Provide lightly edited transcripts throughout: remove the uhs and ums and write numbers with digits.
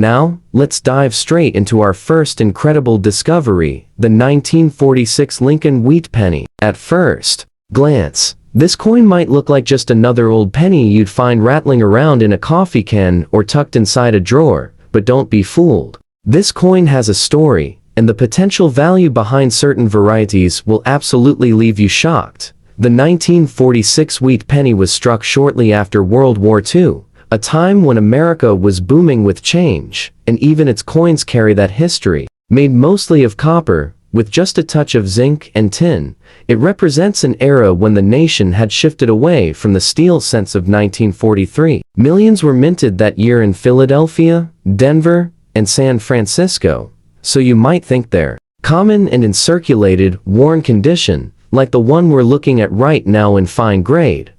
Now, let's dive straight into our first incredible discovery, the 1946 Lincoln Wheat Penny. At first glance, this coin might look like just another old penny you'd find rattling around in a coffee can or tucked inside a drawer, but don't be fooled. This coin has a story, and the potential value behind certain varieties will absolutely leave you shocked. The 1946 wheat penny was struck shortly after World War II, a time when America was booming with change, and even its coins carry that history. Made mostly of copper, with just a touch of zinc and tin, it represents an era when the nation had shifted away from the steel sense of 1943. Millions were minted that year in Philadelphia, Denver, and San Francisco, so you might think they're common and in circulated, worn condition, like the one we're looking at right now in fine grade.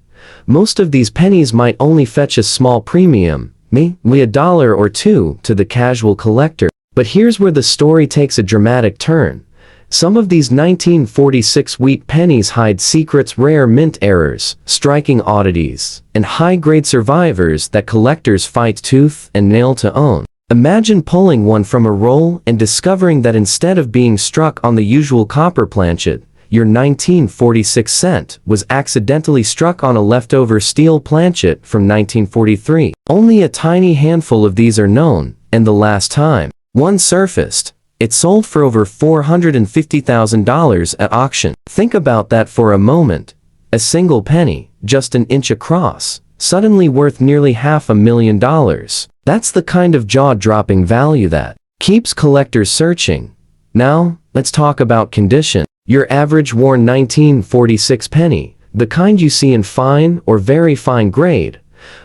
Most of these pennies might only fetch a small premium, maybe $1 or $2 to the casual collector. But here's where the story takes a dramatic turn. Some of these 1946 wheat pennies hide secrets, rare mint errors, striking oddities, and high-grade survivors that collectors fight tooth and nail to own. Imagine pulling one from a roll and discovering that instead of being struck on the usual copper planchet, your 1946 cent was accidentally struck on a leftover steel planchet from 1943. Only a tiny handful of these are known, and the last time one surfaced, it sold for over $450,000 at auction. Think about that for a moment. A single penny, just an inch across, suddenly worth nearly $500,000. That's the kind of jaw-dropping value that keeps collectors searching. Now, let's talk about condition. Your average worn 1946 penny, the kind you see in fine or very fine grade,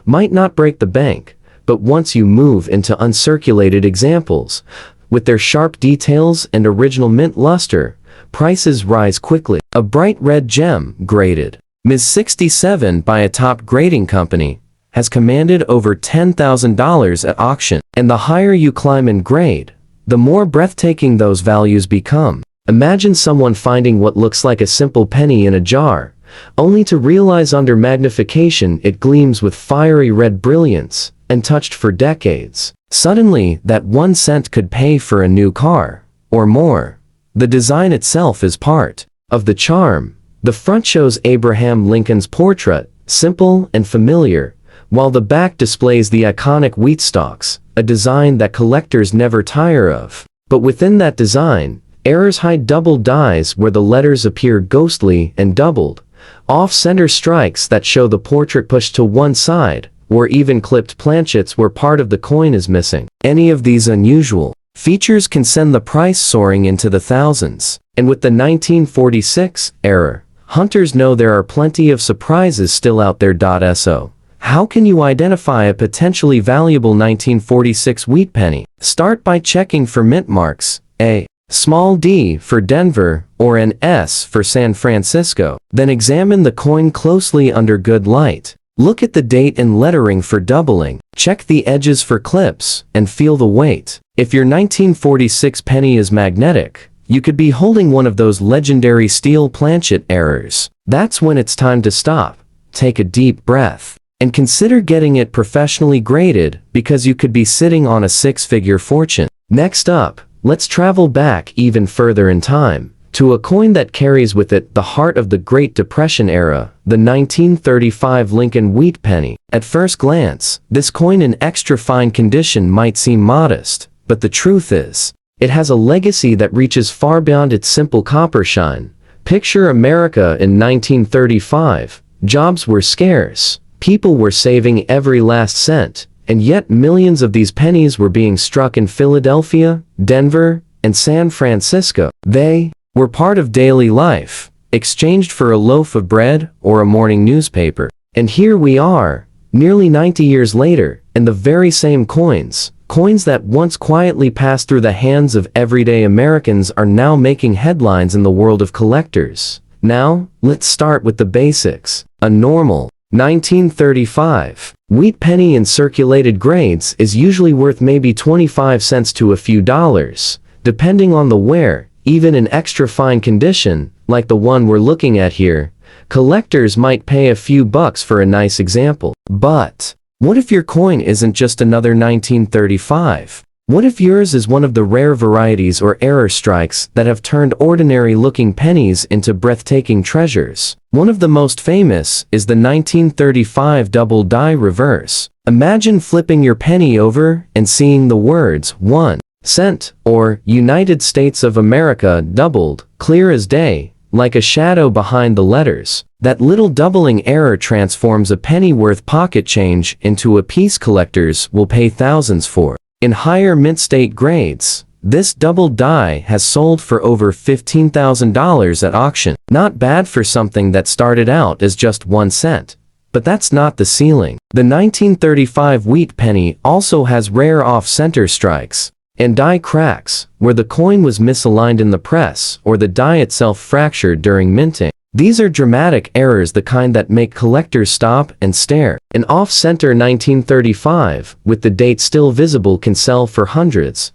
might not break the bank, but once you move into uncirculated examples, with their sharp details and original mint luster, prices rise quickly. A bright red gem, graded Ms. 67 by a top grading company, has commanded over $10,000 at auction. And the higher you climb in grade, the more breathtaking those values become. Imagine someone finding what looks like a simple penny in a jar, only to realize under magnification it gleams with fiery red brilliance, and touched for decades. Suddenly, that 1 cent could pay for a new car, or more. The design itself is part of the charm. The front shows Abraham Lincoln's portrait, simple and familiar, while the back displays the iconic wheat stalks, a design that collectors never tire of. But within that design, errors hide doubled dies where the letters appear ghostly and doubled, off-center strikes that show the portrait pushed to one side, or even clipped planchets where part of the coin is missing. Any of these unusual features can send the price soaring into the thousands. And with the 1946 error, hunters know there are plenty of surprises still out there. So, how can you identify a potentially valuable 1946 wheat penny? Start by checking for mint marks, a small d for Denver, or an S for San Francisco. Then examine the coin closely under good light. Look at the date and lettering for doubling. Check the edges for clips, and feel the weight. If your 1946 penny is magnetic, you could be holding one of those legendary steel planchet errors. That's when it's time to stop, take a deep breath, and consider getting it professionally graded, because you could be sitting on a six-figure fortune. Next up, let's travel back even further in time, to a coin that carries with it the heart of the Great Depression era, the 1935 Lincoln Wheat Penny. At first glance, this coin in extra fine condition might seem modest, but the truth is, it has a legacy that reaches far beyond its simple copper shine. Picture America in 1935. Jobs were scarce, people were saving every last cent, and yet millions of these pennies were being struck in Philadelphia, Denver, and San Francisco. They were part of daily life, exchanged for a loaf of bread or a morning newspaper. And here we are, nearly 90 years later, and the very same coins that once quietly passed through the hands of everyday Americans are now making headlines in the world of collectors. Now, let's start with the basics. A normal 1935 wheat penny in circulated grades is usually worth maybe 25 cents to a few dollars, depending on the wear. Even in extra fine condition, like the one we're looking at here, collectors might pay a few bucks for a nice example. But what if your coin isn't just another 1935? What if yours is one of the rare varieties or error strikes that have turned ordinary-looking pennies into breathtaking treasures? One of the most famous is the 1935 double die reverse. Imagine flipping your penny over and seeing the words 1 cent or United States of America doubled, clear as day, like a shadow behind the letters. That little doubling error transforms a penny worth pocket change into a piece collectors will pay thousands for. In higher mint state grades, this double die has sold for over $15,000 at auction. Not bad for something that started out as just 1 cent. But that's not the ceiling. The 1935 wheat penny also has rare off-center strikes and die cracks, where the coin was misaligned in the press or the die itself fractured during minting. These are dramatic errors, the kind that make collectors stop and stare. An off-center 1935, with the date still visible, can sell for hundreds,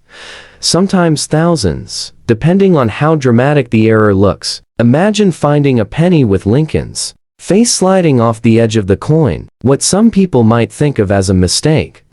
sometimes thousands, depending on how dramatic the error looks. Imagine finding a penny with Lincoln's face sliding off the edge of the coin. What some people might think of as a mistake,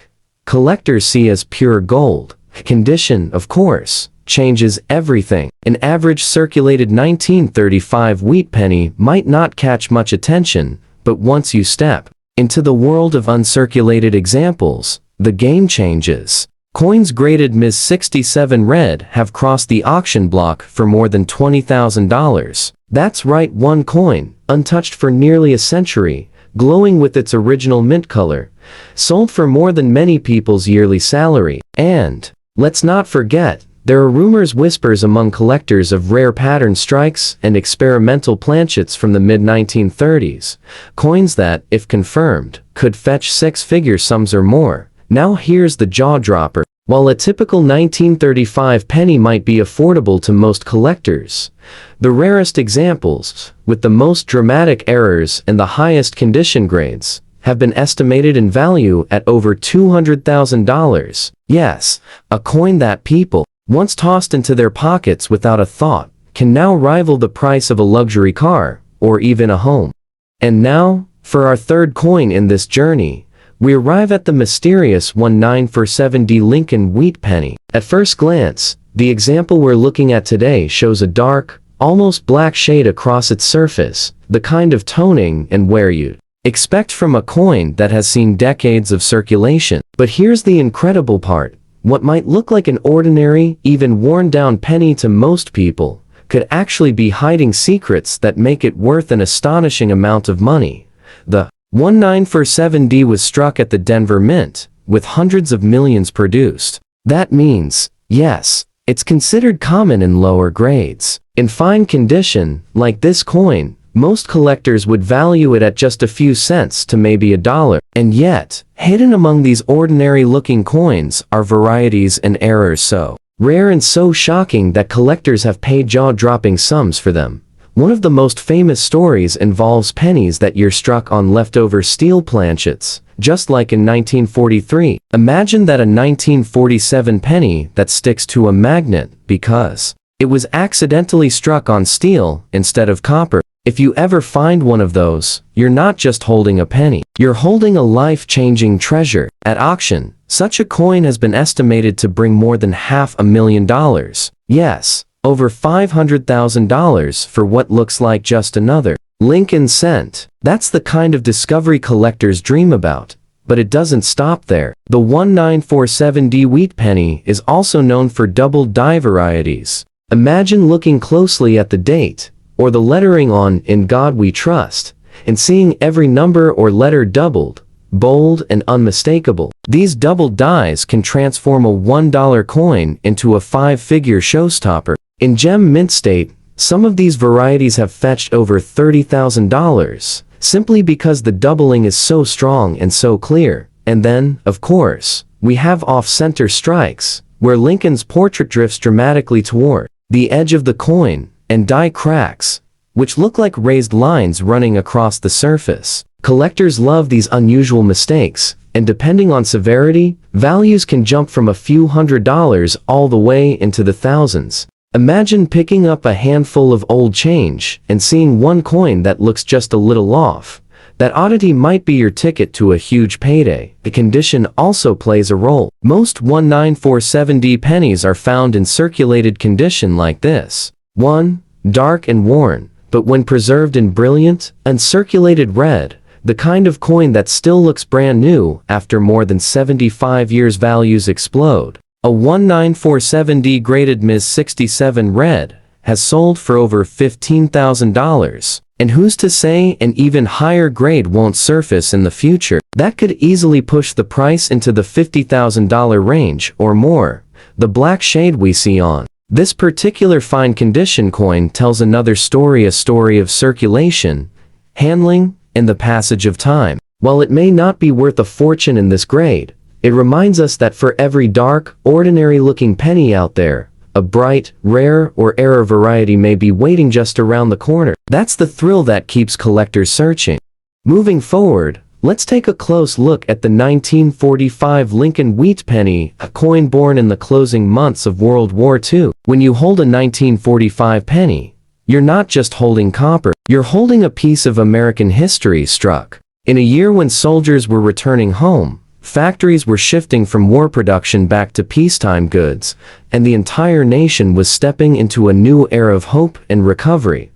collectors see as pure gold. Condition, of course, changes everything. An average circulated 1935 wheat penny might not catch much attention, but once you step into the world of uncirculated examples, the game changes. Coins graded Ms. 67 red have crossed the auction block for more than $20,000. That's right, one coin, untouched for nearly a century, glowing with its original mint color, sold for more than many people's yearly salary. And let's not forget, there are rumors, whispers among collectors of rare pattern strikes and experimental planchets from the mid-1930s, coins that, if confirmed, could fetch six-figure sums or more. Now here's the jaw-dropper. While a typical 1935 penny might be affordable to most collectors, the rarest examples, with the most dramatic errors and the highest condition grades, have been estimated in value at over $200,000. Yes, a coin that people once tossed into their pockets without a thought can now rival the price of a luxury car or even a home. And now, for our third coin in this journey, we arrive at the mysterious 1947D Lincoln wheat penny. At first glance, the example we're looking at today shows a dark, almost black shade across its surface, the kind of toning and wear you'd expect from a coin that has seen decades of circulation. But here's the incredible part. What might look like an ordinary, even worn-down penny to most people, could actually be hiding secrets that make it worth an astonishing amount of money. The 1947D was struck at the Denver Mint, with hundreds of millions produced. That means, yes, it's considered common in lower grades. In fine condition, like this coin, most collectors would value it at just a few cents to maybe $1. And yet, hidden among these ordinary-looking coins are varieties and errors so rare and so shocking that collectors have paid jaw-dropping sums for them. One of the most famous stories involves pennies that year struck on leftover steel planchets, just like in 1943. Imagine that a 1947 penny that sticks to a magnet because it was accidentally struck on steel instead of copper. If you ever find one of those, you're not just holding a penny, you're holding a life-changing treasure. At auction, such a coin has been estimated to bring more than $500,000. Yes, over $500,000 for what looks like just another Lincoln cent. That's the kind of discovery collectors dream about. But it doesn't stop there. The 1947D wheat penny is also known for double die varieties. Imagine looking closely at the date, or the lettering on "In God We Trust," and seeing every number or letter doubled, bold and unmistakable. These double dies can transform a $1 coin into a five-figure showstopper. In gem mint state, some of these varieties have fetched over $30,000, simply because the doubling is so strong and so clear. And then, of course, we have off-center strikes, where Lincoln's portrait drifts dramatically toward the edge of the coin, and die cracks, which look like raised lines running across the surface. Collectors love these unusual mistakes, and depending on severity, values can jump from a few $100s all the way into the thousands. Imagine picking up a handful of old change and seeing one coin that looks just a little off, That oddity might be your ticket to a huge payday. The condition also plays a role. Most 1947D pennies are found in circulated condition like this. 1. Dark and worn, but when preserved in brilliant, uncirculated red, the kind of coin that still looks brand new after more than 75 years, values explode. A 1947D graded Ms. 67 red has sold for over $15,000. And who's to say an even higher grade won't surface in the future? That could easily push the price into the $50,000 range or more. The black shade we see on this particular fine condition coin tells another story, a story of circulation, handling, and the passage of time. While it may not be worth a fortune in this grade, it reminds us that for every dark, ordinary-looking penny out there, a bright, rare, or error variety may be waiting just around the corner. That's the thrill that keeps collectors searching. Moving forward, let's take a close look at the 1945 Lincoln Wheat penny, a coin born in the closing months of World War II. When you hold a 1945 penny, you're not just holding copper, you're holding a piece of American history struck in a year when soldiers were returning home. Factories were shifting from war production back to peacetime goods, and the entire nation was stepping into a new era of hope and recovery.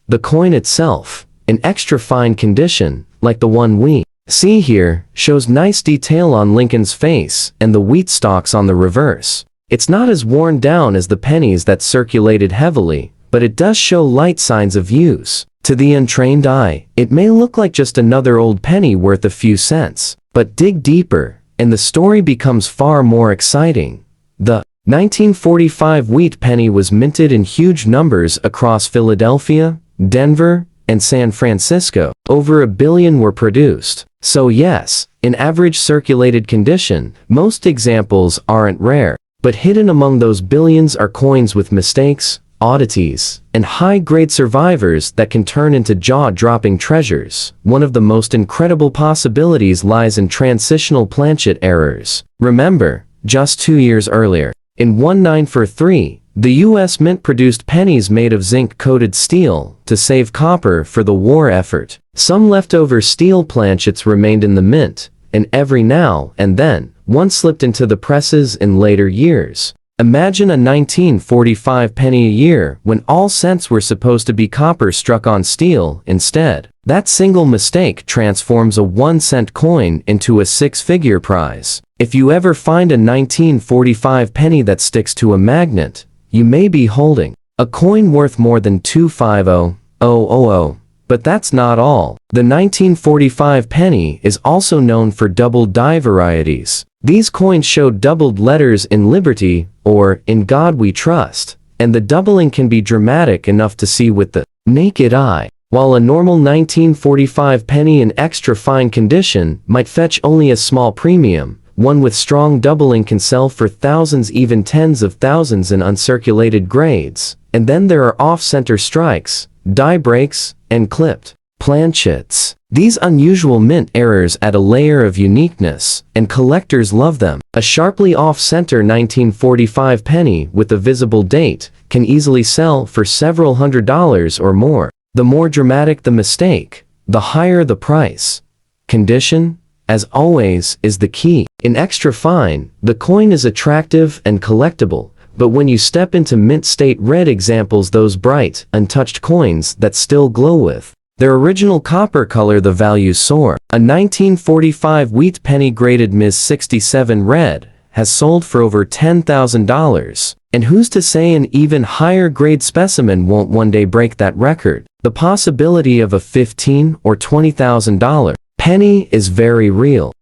The coin itself, in extra fine condition, like the one we see here, shows nice detail on Lincoln's face and the wheat stalks on the reverse. It's not as worn down as the pennies that circulated heavily, but it does show light signs of use. To the untrained eye, it may look like just another old penny worth a few cents. But dig deeper, and the story becomes far more exciting. The 1945 wheat penny was minted in huge numbers across Philadelphia, Denver, and San Francisco. Over 1 billion were produced. So yes, in average circulated condition, most examples aren't rare. But hidden among those billions are coins with mistakes, oddities, and high-grade survivors that can turn into jaw-dropping treasures. One of the most incredible possibilities lies in transitional planchet errors. Remember, just 2 years earlier, in 1943, the U.S. Mint produced pennies made of zinc-coated steel to save copper for the war effort. Some leftover steel planchets remained in the mint, and every now and then, one slipped into the presses in later years. Imagine a 1945 penny a year when all cents were supposed to be copper struck on steel instead. That single mistake transforms a 1-cent coin into a 6-figure prize. If you ever find a 1945 penny that sticks to a magnet, you may be holding a coin worth more than $250,000. But that's not all. The 1945 penny is also known for doubled die varieties. These coins show doubled letters in Liberty or In God We Trust, and the doubling can be dramatic enough to see with the naked eye. While a normal 1945 penny in extra fine condition might fetch only a small premium, one with strong doubling can sell for thousands, even tens of thousands in uncirculated grades. And then there are off-center strikes, die breaks, and clipped planchets. These unusual mint errors add a layer of uniqueness, and collectors love them. A sharply off-center 1945 penny with a visible date can easily sell for several $100s or more. The more dramatic the mistake, the higher the price. Condition, as always, is the key. In extra fine, the coin is attractive and collectible, but when you step into mint state red examples, those bright, untouched coins that still glow with their original copper color, the values soar. A 1945 wheat penny graded Ms. 67 red has sold for over $10,000. And who's to say an even higher grade specimen won't one day break that record? The possibility of a $15,000 or $20,000 penny is very real.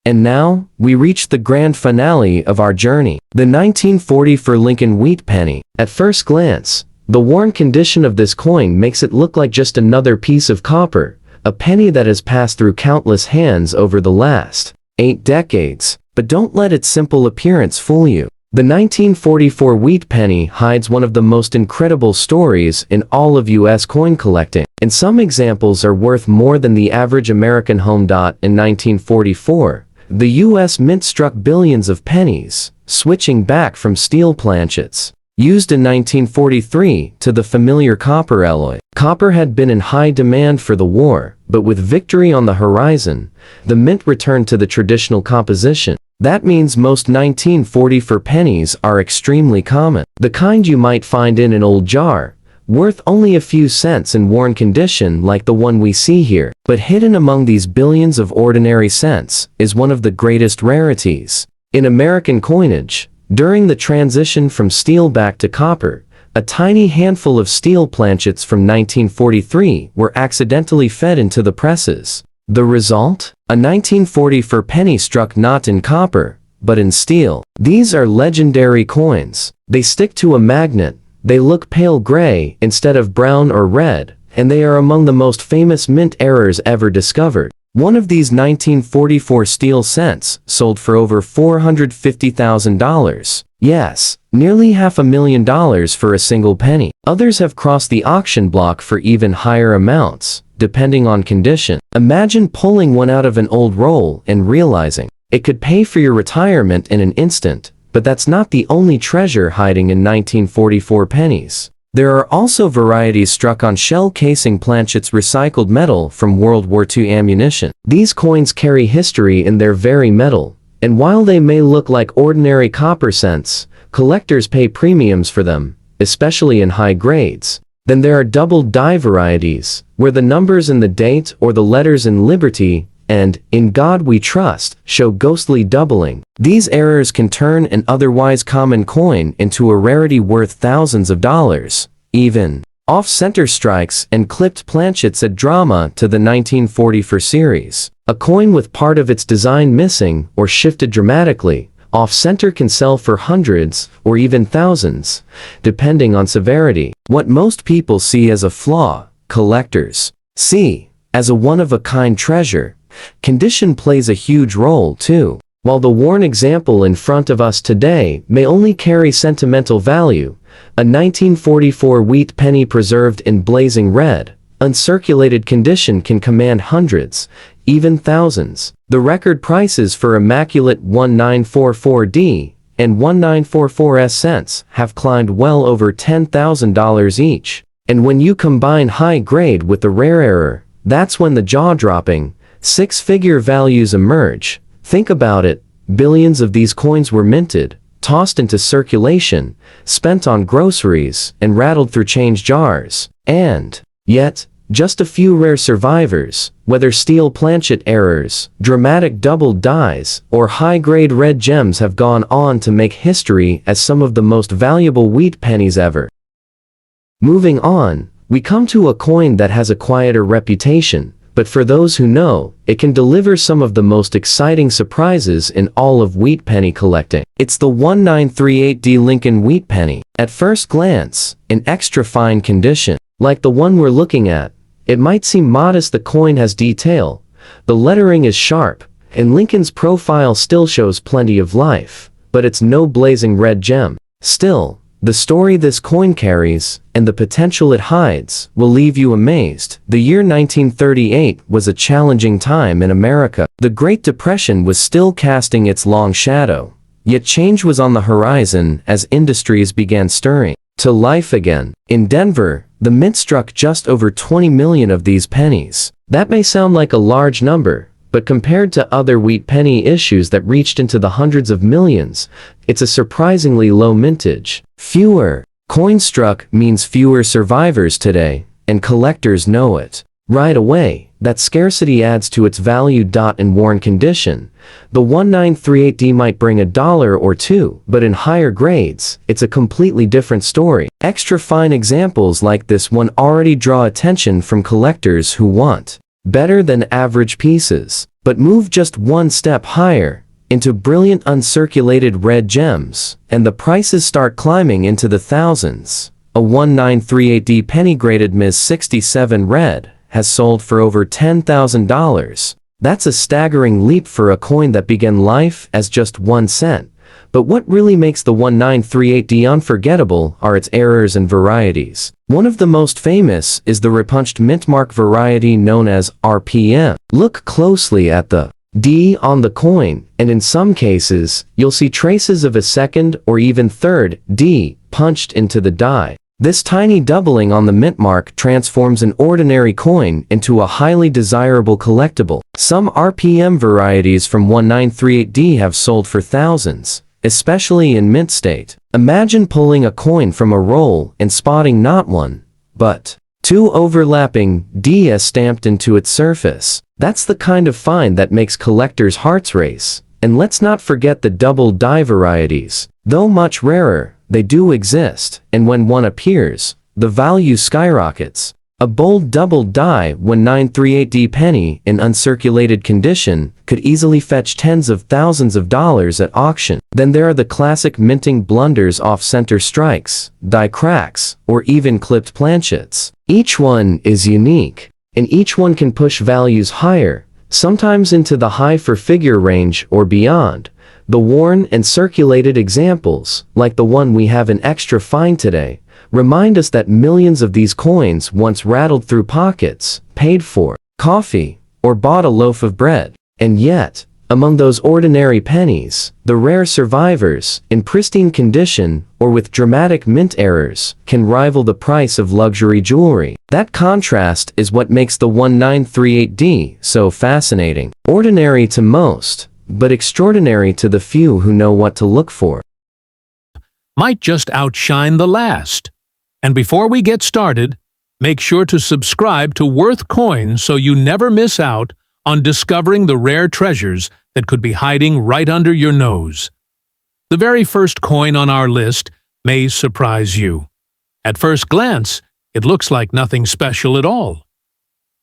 And now, we reach the grand finale of our journey. The 1944 Lincoln Wheat penny. At first glance, the worn condition of this coin makes it look like just another piece of copper, a penny that has passed through countless hands over the last 8 decades. But don't let its simple appearance fool you. The 1944 wheat penny hides one of the most incredible stories in all of U.S. coin collecting. And some examples are worth more than the average American home. In 1944, the U.S. Mint struck billions of pennies, switching back from steel planchets. used in 1943 to the familiar copper alloy. Copper had been in high demand for the war, but with victory on the horizon, the mint returned to the traditional composition. That means most 1944 pennies are extremely common. The kind you might find in an old jar, worth only a few cents in worn condition like the one we see here. But hidden among these billions of ordinary cents is one of the greatest rarities. In American coinage, during the transition from steel back to copper, a tiny handful of steel planchets from 1943 were accidentally fed into the presses. The result? A 1944 penny struck not in copper, but in steel. These are legendary coins. They stick to a magnet, they look pale gray instead of brown or red, and they are among the most famous mint errors ever discovered. One of these 1944 steel cents sold for over $450,000. Yes, nearly $500,000 for a single penny. Others have crossed the auction block for even higher amounts, depending on condition. Imagine pulling one out of an old roll and realizing it could pay for your retirement in an instant, but that's not the only treasure hiding in 1944 pennies. There are also varieties struck on shell casing planchets, recycled metal from World War II ammunition. These coins carry history in their very metal, and while they may look like ordinary copper cents, collectors pay premiums for them, especially in high grades. Then there are double die varieties, where the numbers in the date or the letters in Liberty and In God We Trust show ghostly doubling. These errors can turn an otherwise common coin into a rarity worth thousands of dollars. Even off-center strikes and clipped planchets add drama to the 1944 series. A coin with part of its design missing or shifted dramatically, off-center can sell for hundreds or even thousands, depending on severity. What most people see as a flaw, collectors see as a one-of-a-kind treasure. Condition plays a huge role too. While the worn example in front of us today may only carry sentimental value, a 1944 wheat penny preserved in blazing red, uncirculated condition can command hundreds, even thousands. The record prices for immaculate 1944D and 1944S cents have climbed well over $10,000 each. And when you combine high grade with the rare error, that's when the jaw-dropping, six-figure values emerge. Think about it, billions of these coins were minted, tossed into circulation, spent on groceries, and rattled through change jars. And yet, just a few rare survivors, whether steel planchet errors, dramatic double dies, or high-grade red gems, have gone on to make history as some of the most valuable wheat pennies ever. Moving on, we come to a coin that has a quieter reputation, but for those who know, it can deliver some of the most exciting surprises in all of wheat penny collecting. It's the 1938D Lincoln wheat penny. At first glance, in extra fine condition, like the one we're looking at, it might seem modest. The coin has detail, the lettering is sharp, and Lincoln's profile still shows plenty of life, but it's no blazing red gem. Still, the story this coin carries, and the potential it hides, will leave you amazed. The year 1938 was a challenging time in America. The Great Depression was still casting its long shadow, yet change was on the horizon as industries began stirring to life again. In Denver, the mint struck just over 20 million of these pennies. That may sound like a large number, but compared to other wheat penny issues that reached into the hundreds of millions, it's a surprisingly low mintage. Fewer coins struck means fewer survivors today, and collectors know it. Right away, that scarcity adds to its value. In worn condition, the 1938D might bring $1 or $2, but in higher grades, it's a completely different story. Extra fine examples like this one already draw attention from collectors who want better than average pieces, but move just one step higher, into brilliant uncirculated red gems, and the prices start climbing into the thousands. A 1938D penny graded Ms. 67 red has sold for over $10,000. That's a staggering leap for a coin that began life as just 1 cent. But what really makes the 1938D unforgettable are its errors and varieties. One of the most famous is the repunched mintmark variety known as RPM. Look closely at the D on the coin, and in some cases, you'll see traces of a second or even third D punched into the die. This tiny doubling on the mint mark transforms an ordinary coin into a highly desirable collectible. Some RPM varieties from 1938D have sold for thousands, especially in mint state. Imagine pulling a coin from a roll and spotting not one, but two overlapping Ds stamped into its surface. That's the kind of find that makes collectors' hearts race. And let's not forget the double die varieties. Though much rarer, they do exist, and when one appears, the value skyrockets. A bold double die 1938D penny in uncirculated condition could easily fetch tens of thousands of dollars at auction. Then there are the classic minting blunders, off-center strikes, die cracks, or even clipped planchets. Each one is unique, and each one can push values higher, sometimes into the high four-figure range or beyond. The worn and circulated examples, like the one we have in extra fine today, remind us that millions of these coins once rattled through pockets, paid for coffee, or bought a loaf of bread. And yet, among those ordinary pennies, the rare survivors, in pristine condition or with dramatic mint errors, can rival the price of luxury jewelry. That contrast is what makes the 1938D so fascinating. Ordinary to most, but extraordinary to the few who know what to look for. Might just outshine the last. And before we get started, make sure to subscribe to Worth Coins so you never miss out on discovering the rare treasures that could be hiding right under your nose. The very first coin on our list may surprise you. At first glance, it looks like nothing special at all.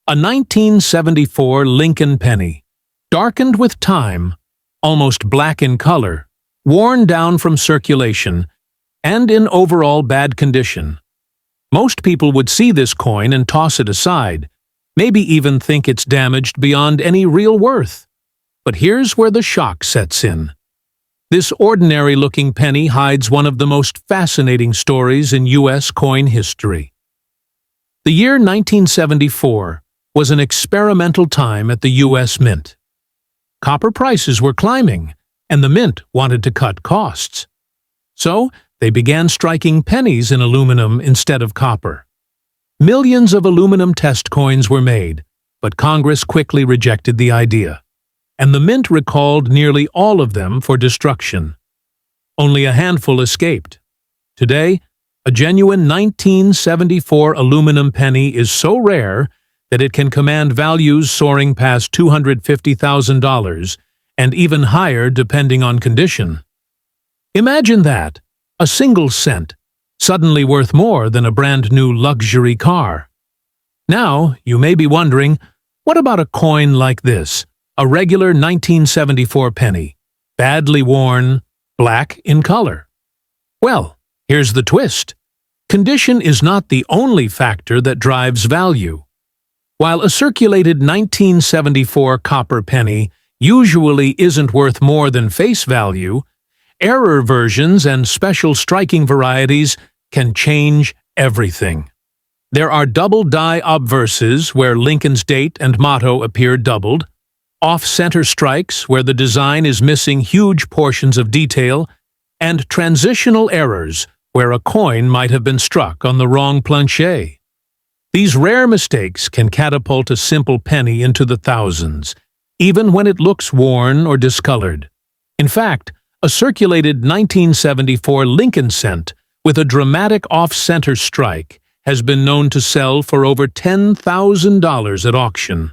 A 1974 Lincoln penny, darkened with time, almost black in color, worn down from circulation, and in overall bad condition. Most people would see this coin and toss it aside, maybe even think it's damaged beyond any real worth. But here's where the shock sets in. This ordinary-looking penny hides one of the most fascinating stories in U.S. coin history. The year 1974 was an experimental time at the U.S. Mint. Copper prices were climbing, and the Mint wanted to cut costs. So, they began striking pennies in aluminum instead of copper. Millions of aluminum test coins were made, but Congress quickly rejected the idea, and the Mint recalled nearly all of them for destruction. Only a handful escaped. Today, a genuine 1974 aluminum penny is so rare that it can command values soaring past $250,000 and even higher depending on condition. Imagine that, a single cent, suddenly worth more than a brand-new luxury car. Now, you may be wondering, what about a coin like this, a regular 1974 penny, badly worn, black in color? Well, here's the twist. Condition is not the only factor that drives value. While a circulated 1974 copper penny usually isn't worth more than face value, error versions and special striking varieties can change everything. There are double die obverses where Lincoln's date and motto appear doubled, off-center strikes where the design is missing huge portions of detail, and transitional errors where a coin might have been struck on the wrong planchet. These rare mistakes can catapult a simple penny into the thousands, even when it looks worn or discolored. In fact, a circulated 1974 Lincoln cent with a dramatic off-center strike has been known to sell for over $10,000 at auction.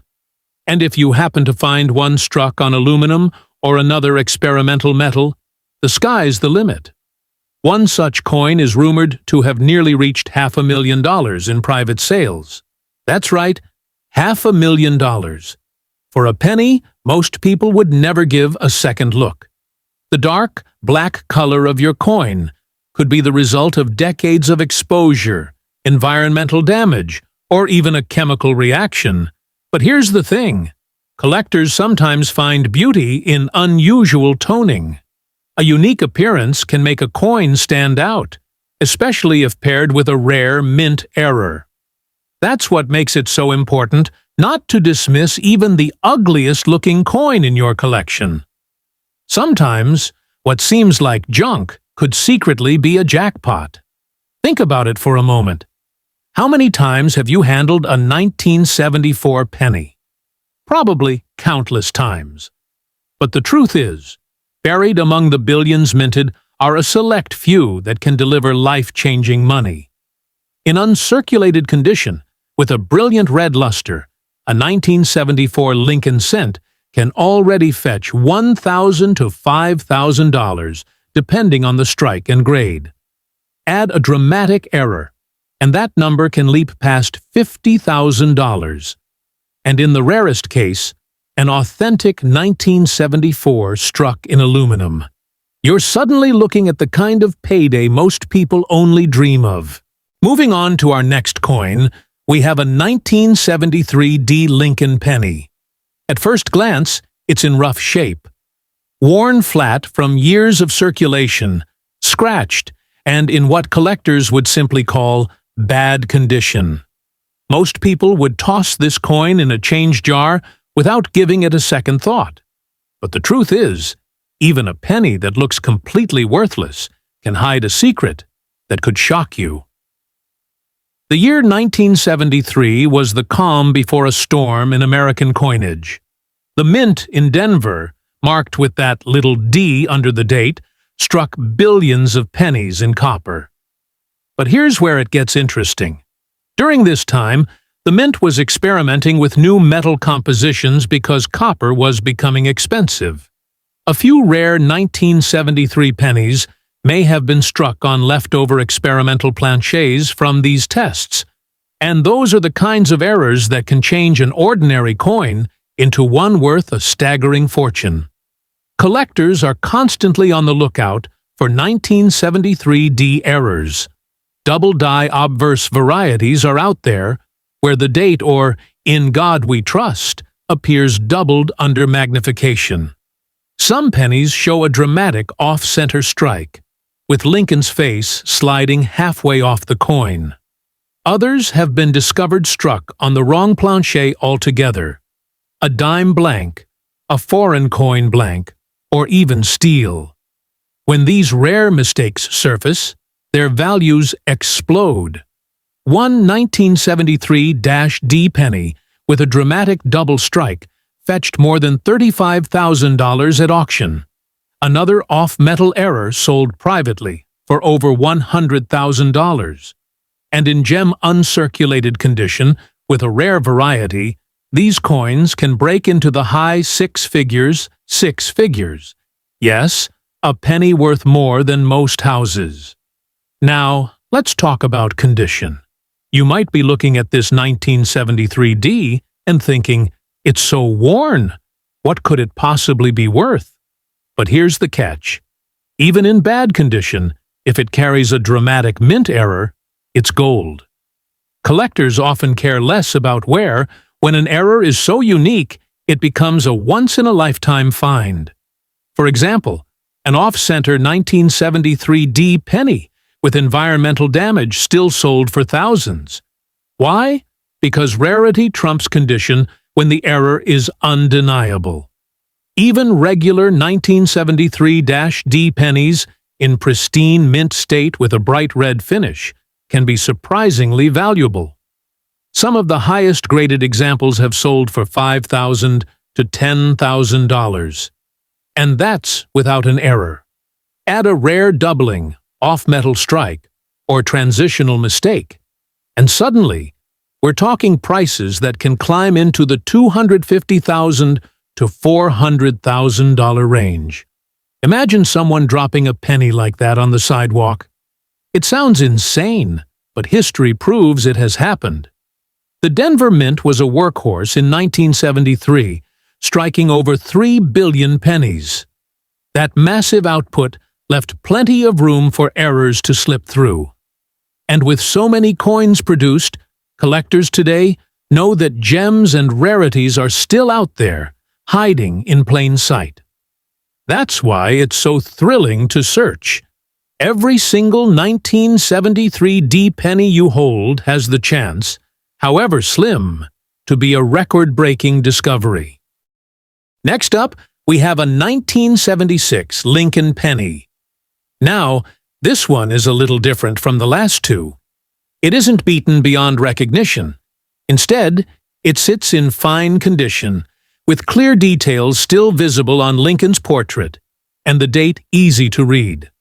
And if you happen to find one struck on aluminum or another experimental metal, the sky's the limit. One such coin is rumored to have nearly reached $500,000 in private sales. That's right, $500,000. For a penny, most people would never give a second look. The dark, black color of your coin could be the result of decades of exposure, environmental damage, or even a chemical reaction. But here's the thing. Collectors sometimes find beauty in unusual toning. A unique appearance can make a coin stand out, especially if paired with a rare mint error. That's what makes it so important not to dismiss even the ugliest-looking coin in your collection. Sometimes, what seems like junk could secretly be a jackpot. Think about it for a moment. How many times have you handled a 1974 penny? Probably countless times. But the truth is, buried among the billions minted are a select few that can deliver life-changing money. In uncirculated condition, with a brilliant red luster, a 1974 Lincoln cent can already fetch $1,000 to $5,000, depending on the strike and grade. Add a dramatic error, and that number can leap past $50,000. And in the rarest case, an authentic 1974 struck in aluminum. You're suddenly looking at the kind of payday most people only dream of. Moving on to our next coin, we have a 1973 D. Lincoln penny. At first glance, it's in rough shape. Worn flat from years of circulation, scratched, and in what collectors would simply call bad condition. Most people would toss this coin in a change jar without giving it a second thought. But the truth is, even a penny that looks completely worthless can hide a secret that could shock you. The year 1973 was the calm before a storm in American coinage. The mint in Denver, marked with that little D under the date, struck billions of pennies in copper. But here's where it gets interesting. During this time, the mint was experimenting with new metal compositions because copper was becoming expensive. A few rare 1973 pennies may have been struck on leftover experimental planchets from these tests, and those are the kinds of errors that can change an ordinary coin into one worth a staggering fortune. Collectors are constantly on the lookout for 1973 D errors. Double-die obverse varieties are out there, where the date or "In God We Trust" appears doubled under magnification. Some pennies show a dramatic off-center strike, with Lincoln's face sliding halfway off the coin. Others have been discovered struck on the wrong planchet altogether. A dime blank, a foreign coin blank, or even steel. When these rare mistakes surface, their values explode. One 1973-D penny with a dramatic double strike fetched more than $35,000 at auction. Another off-metal error sold privately for over $100,000. And in gem uncirculated condition, with a rare variety, these coins can break into the high six figures. Yes, a penny worth more than most houses. Now, let's talk about condition. You might be looking at this 1973 D and thinking, it's so worn. What could it possibly be worth? But here's the catch. Even in bad condition, if it carries a dramatic mint error, it's gold. Collectors often care less about wear. When an error is so unique, it becomes a once-in-a-lifetime find. For example, an off-center 1973 D penny with environmental damage still sold for thousands. Why? Because rarity trumps condition when the error is undeniable. Even regular 1973-D pennies in pristine mint state with a bright red finish can be surprisingly valuable. Some of the highest graded examples have sold for $5,000 to $10,000. And that's without an error. Add a rare doubling, off-metal strike, or transitional mistake, and suddenly, we're talking prices that can climb into the $250,000 to $400,000 range. Imagine someone dropping a penny like that on the sidewalk. It sounds insane, but history proves it has happened. The Denver Mint was a workhorse in 1973, striking over 3 billion pennies. That massive output left plenty of room for errors to slip through. And with so many coins produced, collectors today know that gems and rarities are still out there, hiding in plain sight. That's why it's so thrilling to search. Every single 1973 D penny you hold has the chance, however slim, to be a record-breaking discovery. Next up, we have a 1976 Lincoln penny. Now, This one is a little different from the last two. It isn't beaten beyond recognition. Instead, it sits in fine condition, with clear details still visible on Lincoln's portrait, and the date easy to read.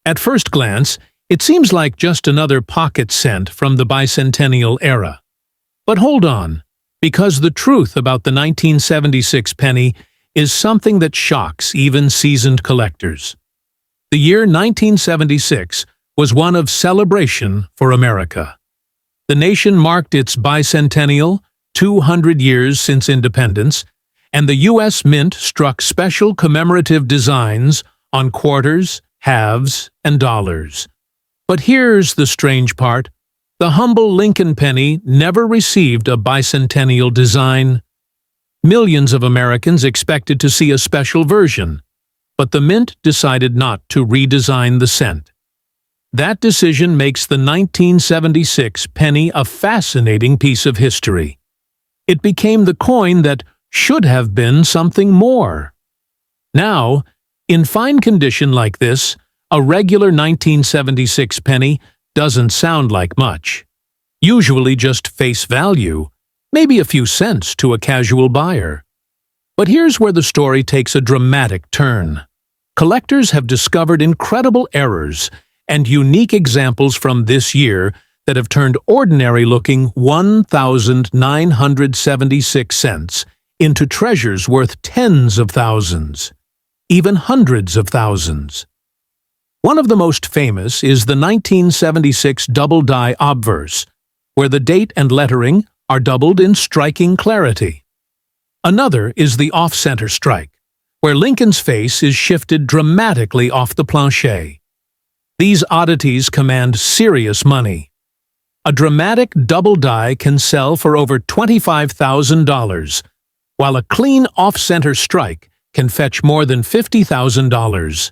At first glance, it seems like just another pocket cent from the bicentennial era. But hold on, because the truth about the 1976 penny is something that shocks even seasoned collectors. The year 1976 was one of celebration for America. The nation marked its bicentennial, 200 years since independence, and the U.S. Mint struck special commemorative designs on quarters, halves, and dollars. But here's the strange part. The humble Lincoln penny never received a bicentennial design. Millions of Americans expected to see a special version, but the Mint decided not to redesign the cent. That decision makes the 1976 penny a fascinating piece of history. It became the coin that should have been something more. Now, in fine condition like this, a regular 1976 penny doesn't sound like much. Usually just face value, maybe a few cents to a casual buyer. But here's where the story takes a dramatic turn. Collectors have discovered incredible errors and unique examples from this year that have turned ordinary-looking 1,976 cents into treasures worth tens of thousands, even hundreds of thousands. One of the most famous is the 1976 double-die obverse, where the date and lettering are doubled in striking clarity. Another is the off-center strike, where Lincoln's face is shifted dramatically off the plancher. These oddities command serious money. A dramatic double die can sell for over $25,000, while a clean off-center strike can fetch more than $50,000.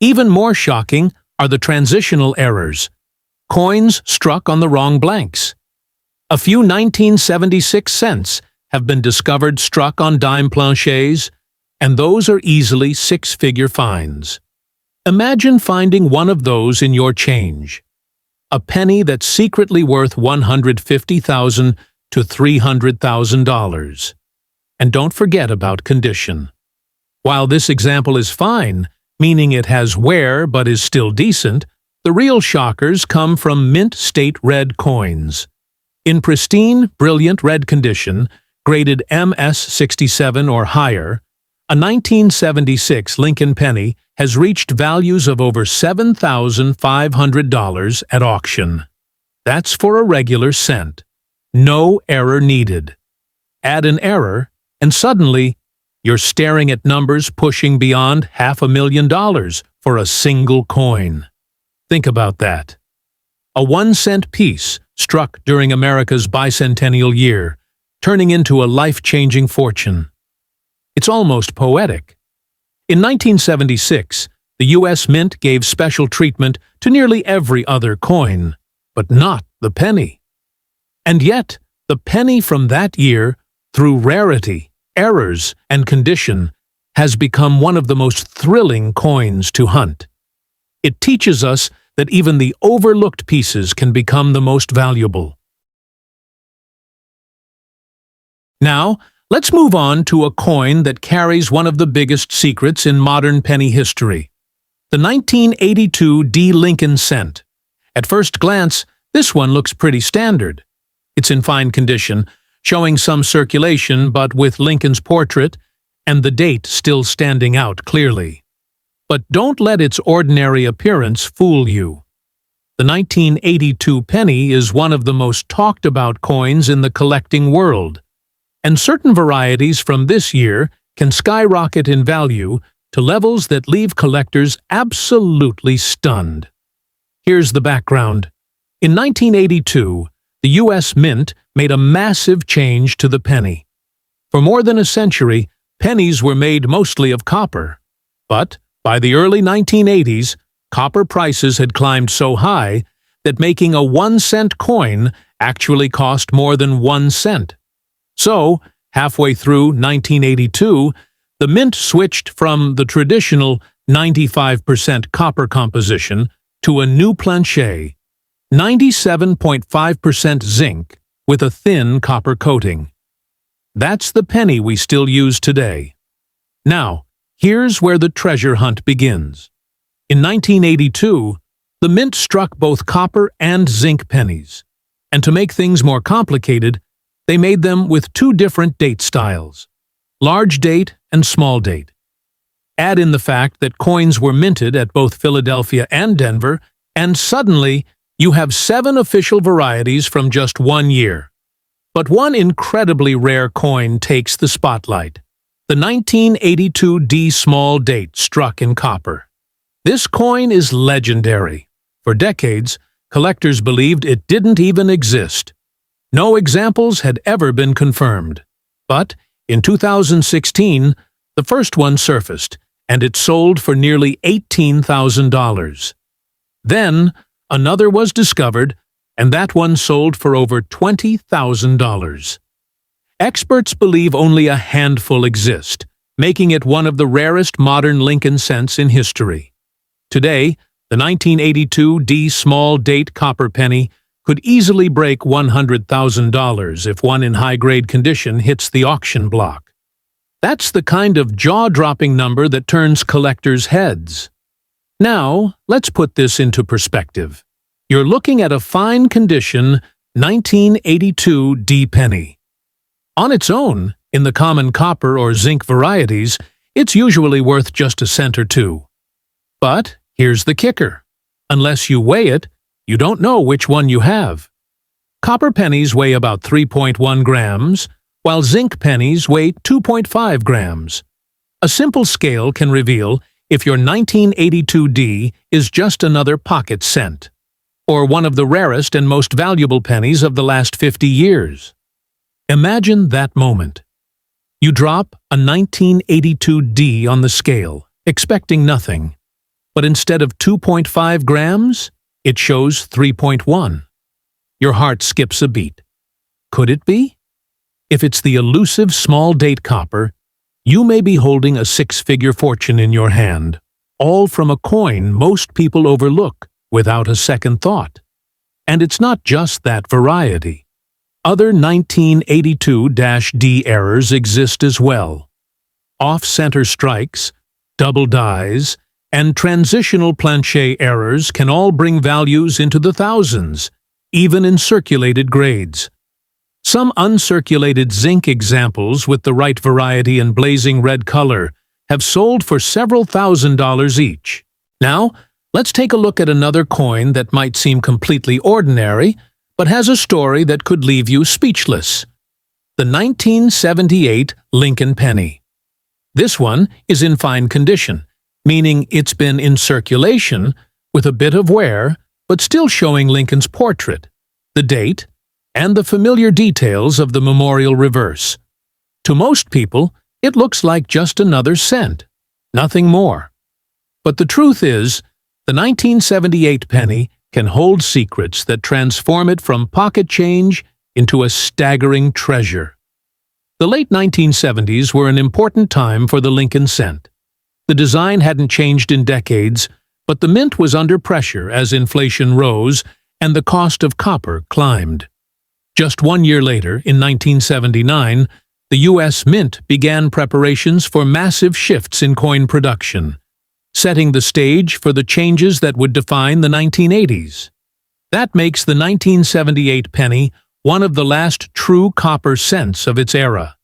Even more shocking are the transitional errors, coins struck on the wrong blanks. A few 1976 cents have been discovered struck on dime planchers, and those are easily six-figure fines. Imagine finding one of those in your change. A penny that's secretly worth $150,000 to $300,000. And don't forget about condition. While this example is fine, meaning it has wear but is still decent, the real shockers come from mint state red coins. In pristine, brilliant red condition, graded MS67 or higher, a 1976 Lincoln penny has reached values of over $7,500 at auction. That's for a regular cent. No error needed. Add an error, and suddenly, you're staring at numbers pushing beyond $500,000 for a single coin. Think about that. A 1-cent piece struck during America's bicentennial year, turning into a life-changing fortune. It's almost poetic. In 1976, the U.S. Mint gave special treatment to nearly every other coin, but not the penny. And yet, the penny from that year, through rarity, errors, and condition, has become one of the most thrilling coins to hunt. It teaches us that even the overlooked pieces can become the most valuable. Now, let's move on to a coin that carries one of the biggest secrets in modern penny history. The 1982 D. Lincoln cent. At first glance, this one looks pretty standard. It's in fine condition, showing some circulation but with Lincoln's portrait and the date still standing out clearly. But don't let its ordinary appearance fool you. The 1982 penny is one of the most talked about coins in the collecting world, and certain varieties from this year can skyrocket in value to levels that leave collectors absolutely stunned. Here's the background. In 1982, the U.S. Mint made a massive change to the penny. For more than a century, pennies were made mostly of copper. But by the early 1980s, copper prices had climbed so high that making a 1-cent coin actually cost more than 1 cent. So, halfway through 1982, the Mint switched from the traditional 95% copper composition to a new planchet, 97.5% zinc with a thin copper coating. That's the penny we still use today. Now, here's where the treasure hunt begins. In 1982, the mint struck both copper and zinc pennies, and to make things more complicated, they made them with two different date styles, large date and small date. Add in the fact that coins were minted at both Philadelphia and Denver, and suddenly you have 7 official varieties from just 1 year. But one incredibly rare coin takes the spotlight, the 1982 D small date struck in copper. This coin is legendary. For decades, collectors believed it didn't even exist. No examples had ever been confirmed. But in 2016, the first one surfaced, and it sold for nearly $18,000. Then, another was discovered, and that one sold for over $20,000. Experts believe only a handful exist, making it one of the rarest modern Lincoln cents in history. Today, the 1982 D small date copper penny could easily break $100,000 if one in high-grade condition hits the auction block. That's the kind of jaw-dropping number that turns collectors' heads. Now, let's put this into perspective. You're looking at a fine condition 1982 D penny. On its own, in the common copper or zinc varieties, it's usually worth just a cent or two. But here's the kicker. Unless you weigh it, you don't know which one you have. Copper pennies weigh about 3.1 grams, while zinc pennies weigh 2.5 grams. A simple scale can reveal if your 1982 D is just another pocket cent, or one of the rarest and most valuable pennies of the last 50 years. Imagine that moment. You drop a 1982 D on the scale, expecting nothing, but instead of 2.5 grams, it shows 3.1. Your heart skips a beat. Could it be? If it's the elusive small date copper, you may be holding a 6-figure fortune in your hand, all from a coin most people overlook without a second thought. And it's not just that variety. Other 1982-D errors exist as well. Off-center strikes, double dies, and transitional planchet errors can all bring values into the thousands, even in circulated grades. Some uncirculated zinc examples with the right variety and blazing red color have sold for several $1,000s each. Now, let's take a look at another coin that might seem completely ordinary, but has a story that could leave you speechless. The 1978 Lincoln penny. This one is in fine condition, meaning it's been in circulation with a bit of wear, but still showing Lincoln's portrait, the date, and the familiar details of the memorial reverse. To most people, it looks like just another cent, nothing more. But the truth is, the 1978 penny can hold secrets that transform it from pocket change into a staggering treasure. The late 1970s were an important time for the Lincoln cent. The design hadn't changed in decades, but the mint was under pressure as inflation rose and the cost of copper climbed. Just 1 year later, in 1979, the U.S. Mint began preparations for massive shifts in coin production, setting the stage for the changes that would define the 1980s. That makes the 1978 penny one of the last true copper cents of its era.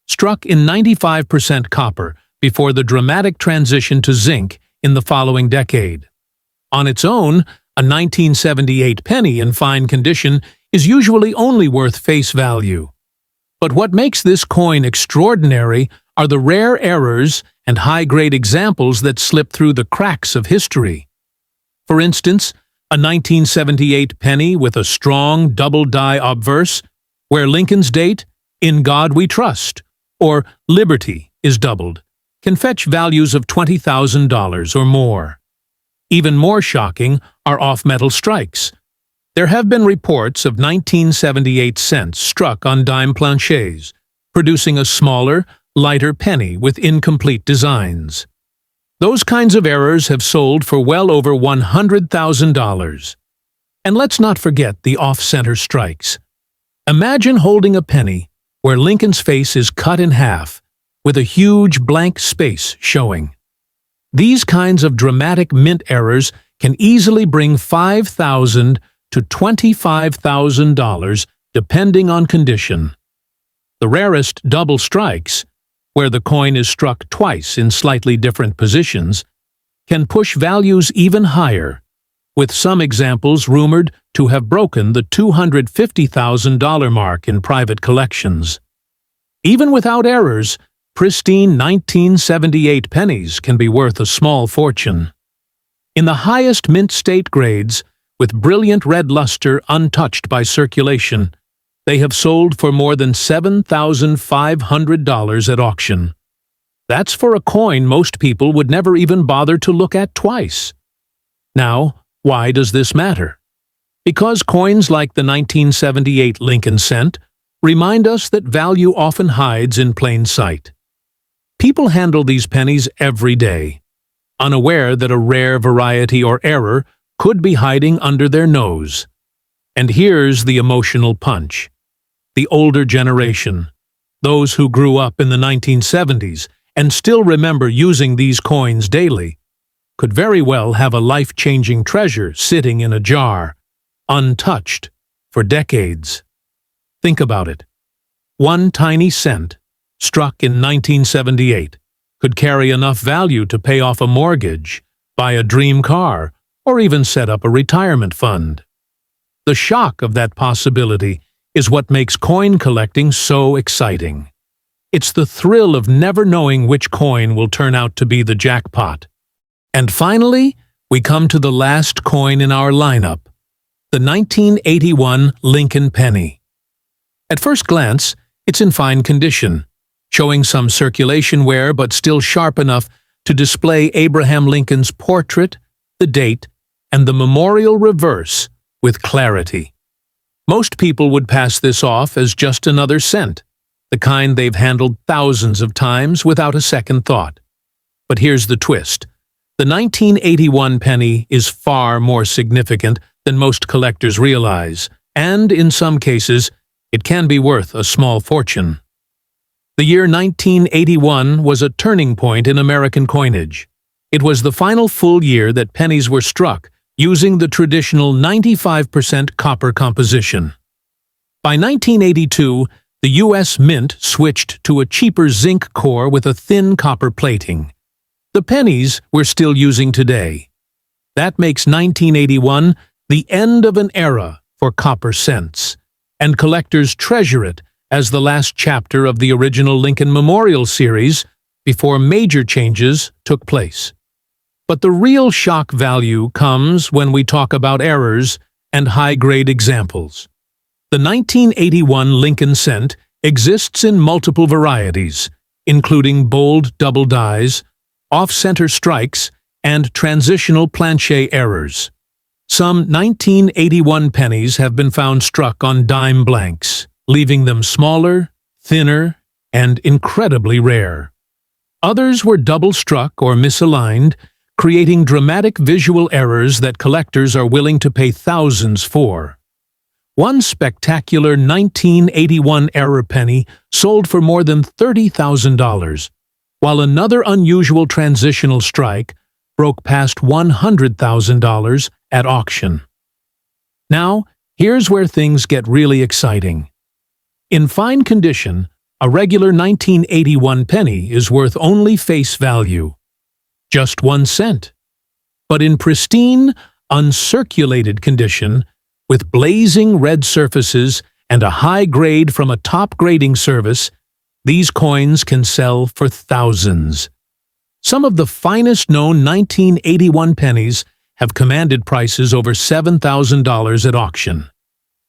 Struck in 95% copper before the dramatic transition to zinc in the following decade. On its own, a 1978 penny in fine condition is usually only worth face value. But what makes this coin extraordinary are the rare errors and high-grade examples that slip through the cracks of history. For instance, a 1978 penny with a strong double-die obverse, where Lincoln's date, "In God We Trust," or "Liberty," is doubled, can fetch values of $20,000 or more. Even more shocking are off-metal strikes. There have been reports of 1978 cents struck on dime planchets, producing a smaller, lighter penny with incomplete designs. Those kinds of errors have sold for well over $100,000. And let's not forget the off-center strikes. Imagine holding a penny where Lincoln's face is cut in half, with a huge blank space showing. These kinds of dramatic mint errors can easily bring $5,000 to $25,000 depending on condition. The rarest double strikes, where the coin is struck twice in slightly different positions, can push values even higher, with some examples rumored to have broken the $250,000 mark in private collections. Even without errors, pristine 1978 pennies can be worth a small fortune. In the highest mint state grades, with brilliant red luster untouched by circulation, they have sold for more than $7,500 at auction. That's for a coin most people would never even bother to look at twice. Now, why does this matter? Because coins like the 1978 Lincoln cent remind us that value often hides in plain sight. People handle these pennies every day, unaware that a rare variety or error could be hiding under their nose. And here's the emotional punch. The older generation, those who grew up in the 1970s and still remember using these coins daily, could very well have a life-changing treasure sitting in a jar, untouched, for decades. Think about it. One tiny cent, struck in 1978, could carry enough value to pay off a mortgage, buy a dream car, or even set up a retirement fund. The shock of that possibility is what makes coin collecting so exciting. It's the thrill of never knowing which coin will turn out to be the jackpot. And finally, we come to the last coin in our lineup, the 1981 Lincoln penny. At first glance, it's in fine condition, showing some circulation wear but still sharp enough to display Abraham Lincoln's portrait, the date, and the memorial reverse with clarity. Most people would pass this off as just another cent, the kind they've handled thousands of times without a second thought. But here's the twist. The 1981 penny is far more significant than most collectors realize, and in some cases, it can be worth a small fortune. The year 1981 was a turning point in American coinage. It was the final full year that pennies were struck using the traditional 95% copper composition. By 1982, the U.S. Mint switched to a cheaper zinc core with a thin copper plating. The pennies we're still using today. That makes 1981 the end of an era for copper cents, and collectors treasure it as the last chapter of the original Lincoln Memorial series before major changes took place. But the real shock value comes when we talk about errors and high-grade examples. The 1981 Lincoln cent exists in multiple varieties, including bold double dies, off-center strikes, and transitional planchet errors. Some 1981 pennies have been found struck on dime blanks, leaving them smaller, thinner, and incredibly rare. Others were double-struck or misaligned, creating dramatic visual errors that collectors are willing to pay thousands for. One spectacular 1981 error penny sold for more than $30,000, while another unusual transitional strike broke past $100,000 at auction. Now, here's where things get really exciting. In fine condition, a regular 1981 penny is worth only face value, just 1 cent. But in pristine, uncirculated condition, with blazing red surfaces and a high grade from a top grading service, these coins can sell for thousands. Some of the finest known 1981 pennies have commanded prices over $7,000 at auction.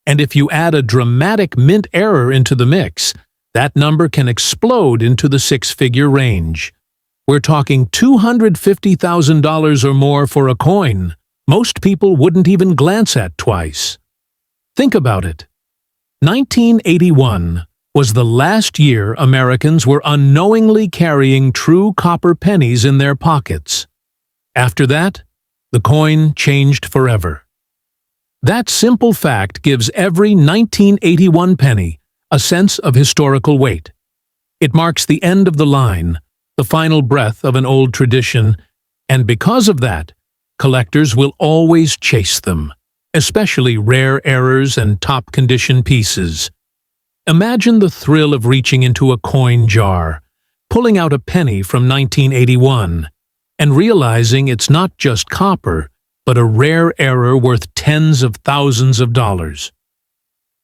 And if you add a dramatic mint error into the mix, that number can explode into the six-figure range. We're talking $250,000 or more for a coin most people wouldn't even glance at twice. Think about it. 1981, was the last year Americans were unknowingly carrying true copper pennies in their pockets. After that, the coin changed forever. That simple fact gives every 1981 penny a sense of historical weight. It marks the end of the line, the final breath of an old tradition, and because of that, collectors will always chase them, especially rare errors and top-condition pieces. Imagine the thrill of reaching into a coin jar, pulling out a penny from 1981, and realizing it's not just copper, but a rare error worth tens of thousands of dollars.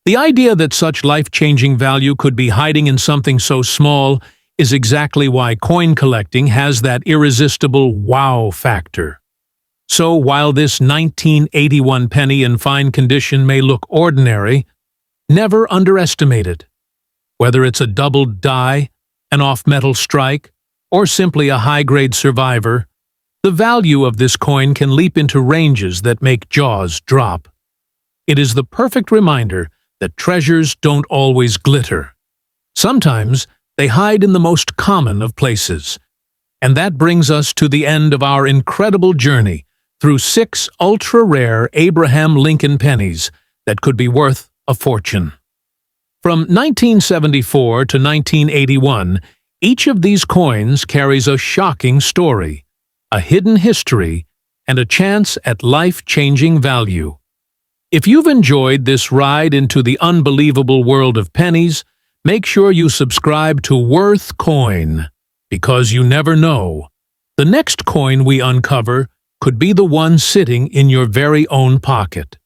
The idea that such life-changing value could be hiding in something so small is exactly why coin collecting has that irresistible wow factor. So while this 1981 penny in fine condition may look ordinary, never underestimate it. Whether it's a doubled die, an off-metal strike, or simply a high-grade survivor, the value of this coin can leap into ranges that make jaws drop. It is the perfect reminder that treasures don't always glitter. Sometimes they hide in the most common of places. And that brings us to the end of our incredible journey through 6 ultra-rare Abraham Lincoln pennies that could be worth a fortune. From 1974 to 1981, each of these coins carries a shocking story, a hidden history, and a chance at life-changing value. If you've enjoyed this ride into the unbelievable world of pennies, make sure you subscribe to Worth Coin, because you never know. The next coin we uncover could be the one sitting in your very own pocket.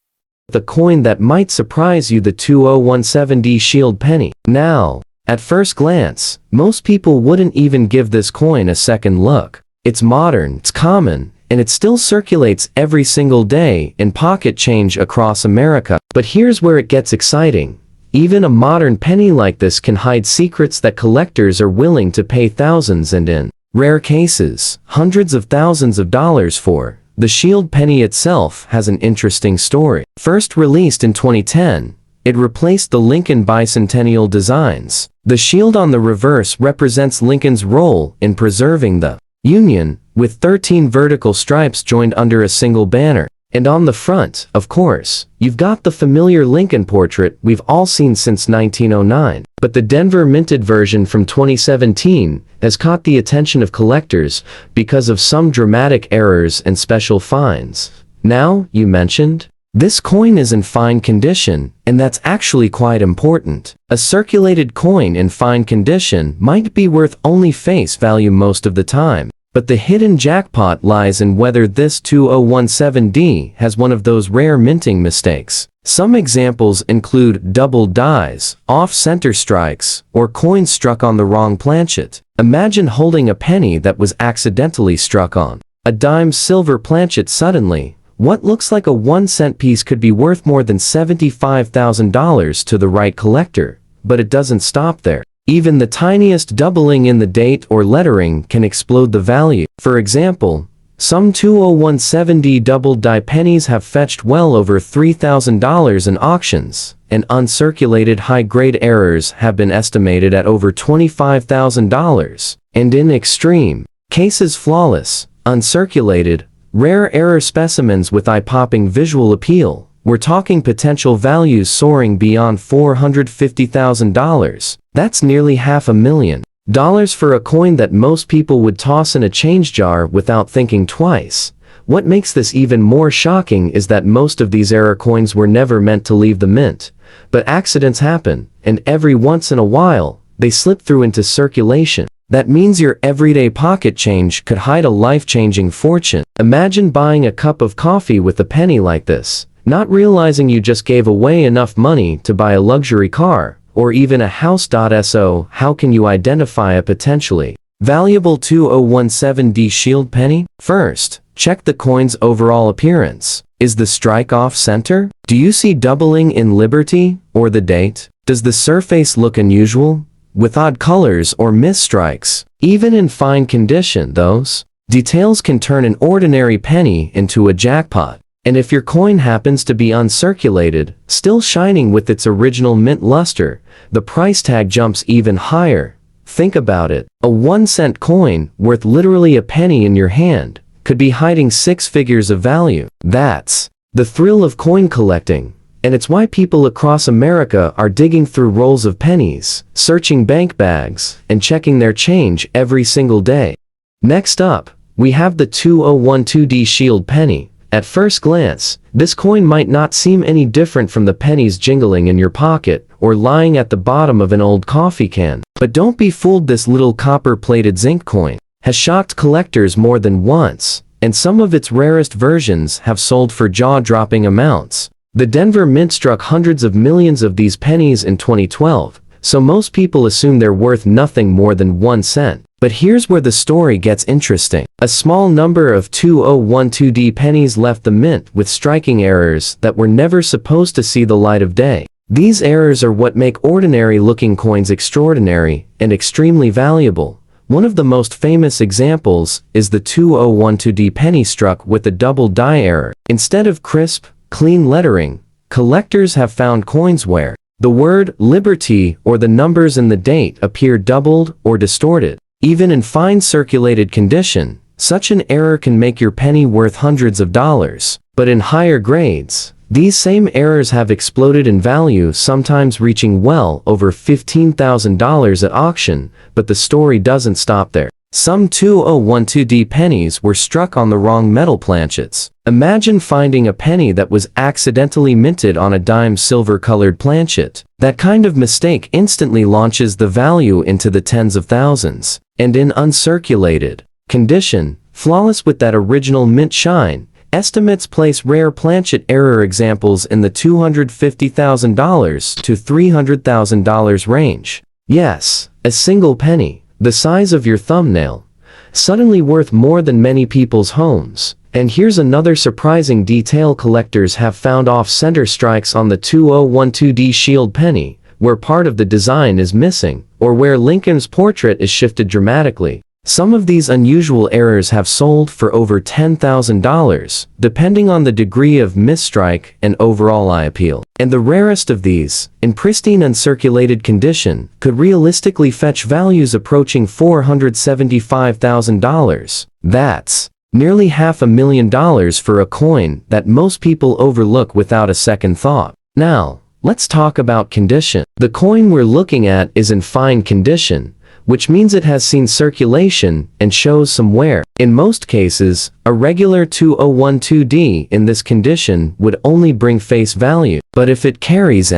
The coin that might surprise you, the 2017D Shield Penny. Now, at first glance, most people wouldn't even give this coin a second look. It's modern, it's common, and it still circulates every single day in pocket change across America. But here's where it gets exciting. Even a modern penny like this can hide secrets that collectors are willing to pay thousands and in rare cases, hundreds of thousands of dollars for. The Shield penny itself has an interesting story. First released in 2010, it replaced the Lincoln bicentennial designs. The shield on the reverse represents Lincoln's role in preserving the Union, with 13 vertical stripes joined under a single banner. And on the front, of course, you've got the familiar Lincoln portrait we've all seen since 1909. But the Denver minted version from 2017 has caught the attention of collectors because of some dramatic errors and special finds. Now, you mentioned, this coin is in fine condition, and that's actually quite important. A circulated coin in fine condition might be worth only face value most of the time. But the hidden jackpot lies in whether this 2017D has one of those rare minting mistakes. Some examples include double dies, off-center strikes, or coins struck on the wrong planchet. Imagine holding a penny that was accidentally struck on a dime silver planchet suddenly. What looks like a 1-cent piece could be worth more than $75,000 to the right collector. But it doesn't stop there. Even the tiniest doubling in the date or lettering can explode the value. For example, some 2017D double die pennies have fetched well over $3,000 in auctions, and uncirculated high-grade errors have been estimated at over $25,000. And in extreme cases, flawless, uncirculated, rare error specimens with eye-popping visual appeal. We're talking potential values soaring beyond $450,000. That's nearly $500,000 for a coin that most people would toss in a change jar without thinking twice. What makes this even more shocking is that most of these error coins were never meant to leave the mint. But accidents happen, and every once in a while, they slip through into circulation. That means your everyday pocket change could hide a life-changing fortune. Imagine buying a cup of coffee with a penny like this, not realizing you just gave away enough money to buy a luxury car, or even a house. So, how can you identify a potentially valuable 2017D Shield penny? First, check the coin's overall appearance. Is the strike off-center? Do you see doubling in Liberty, or the date? Does the surface look unusual, with odd colors or misstrikes? Even in fine condition, those details can turn an ordinary penny into a jackpot. And if your coin happens to be uncirculated, still shining with its original mint luster, the price tag jumps even higher. Think about it. A 1-cent coin, worth literally a penny in your hand, could be hiding 6 figures of value. That's the thrill of coin collecting. And it's why people across America are digging through rolls of pennies, searching bank bags, and checking their change every single day. Next up, we have the 2012D Shield Penny. At first glance, this coin might not seem any different from the pennies jingling in your pocket or lying at the bottom of an old coffee can. But don't be fooled, this little copper-plated zinc coin has shocked collectors more than once, and some of its rarest versions have sold for jaw-dropping amounts. The Denver Mint struck hundreds of millions of these pennies in 2012, so most people assume they're worth nothing more than 1 cent. But here's where the story gets interesting. A small number of 2012D pennies left the mint with striking errors that were never supposed to see the light of day. These errors are what make ordinary-looking coins extraordinary and extremely valuable. One of the most famous examples is the 2012D penny struck with a double die error. Instead of crisp, clean lettering, collectors have found coins where the word Liberty or the numbers and the date appear doubled or distorted. Even in fine circulated condition, such an error can make your penny worth hundreds of dollars. But in higher grades, these same errors have exploded in value, sometimes reaching well over $15,000 at auction. But the story doesn't stop there. Some 2012D pennies were struck on the wrong metal planchets. Imagine finding a penny that was accidentally minted on a dime silver-colored planchet. That kind of mistake instantly launches the value into the tens of thousands. And in uncirculated condition, flawless with that original mint shine, estimates place rare planchet error examples in the $250,000 to $300,000 range. Yes, a single penny, the size of your thumbnail, suddenly worth more than many people's homes. And here's another surprising detail: collectors have found off-center strikes on the 2012D Shield Penny, where part of the design is missing, or where Lincoln's portrait is shifted dramatically. Some of these unusual errors have sold for over $10,000, depending on the degree of misstrike and overall eye appeal. And the rarest of these, in pristine uncirculated condition, could realistically fetch values approaching $475,000. That's nearly $500,000 for a coin that most people overlook without a second thought. Now, let's talk about condition. The coin we're looking at is in fine condition, which means it has seen circulation and shows some wear. In most cases, a regular 2012D in this condition would only bring face value. But if it carries